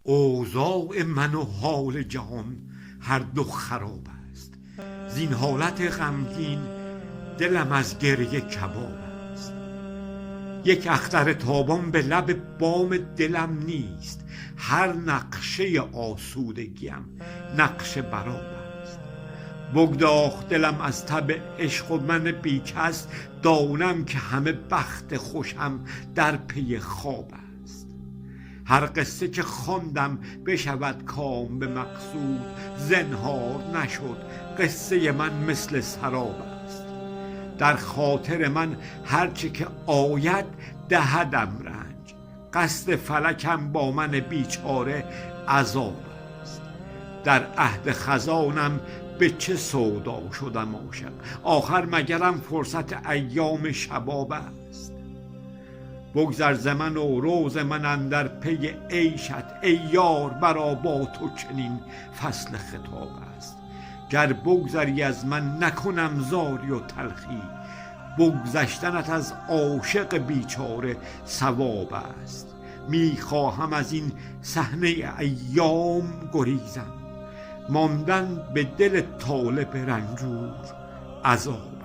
اوضاع من و حال جهان هر دو خراب است. زین حالت غمگین دلم از گریه کباب است. یک اختر تابان به لب بام دلم نیست. هر نقشه آسودگیم نقش براب است. بگداخت دلم از تب عشق و من بیکس. دانم که همه بخت خوشم در پی خواب است. هر قصه که خواندم بشود کام به مقصود. زنهار نشد قصه من مثل سراب است. در خاطر من هرچه که آید دهدم رنج. قصد فلکم با من بیچاره عذاب است. در عهد خزانم به چه سودا شدم عاشق. آخر مگرم فرصت ایام شباب است. بگذر ز من و روز من اندر پی عیشت. ای یار برا با تو چنین فصل خطاب است. گر بگذری از من نکنم زاری و تلخی. بگذشتنت از عاشق بیچاره ثواب است. میخواهم از این صحنه ایام گریزم. ماندن به دل طالب رنجور عذاب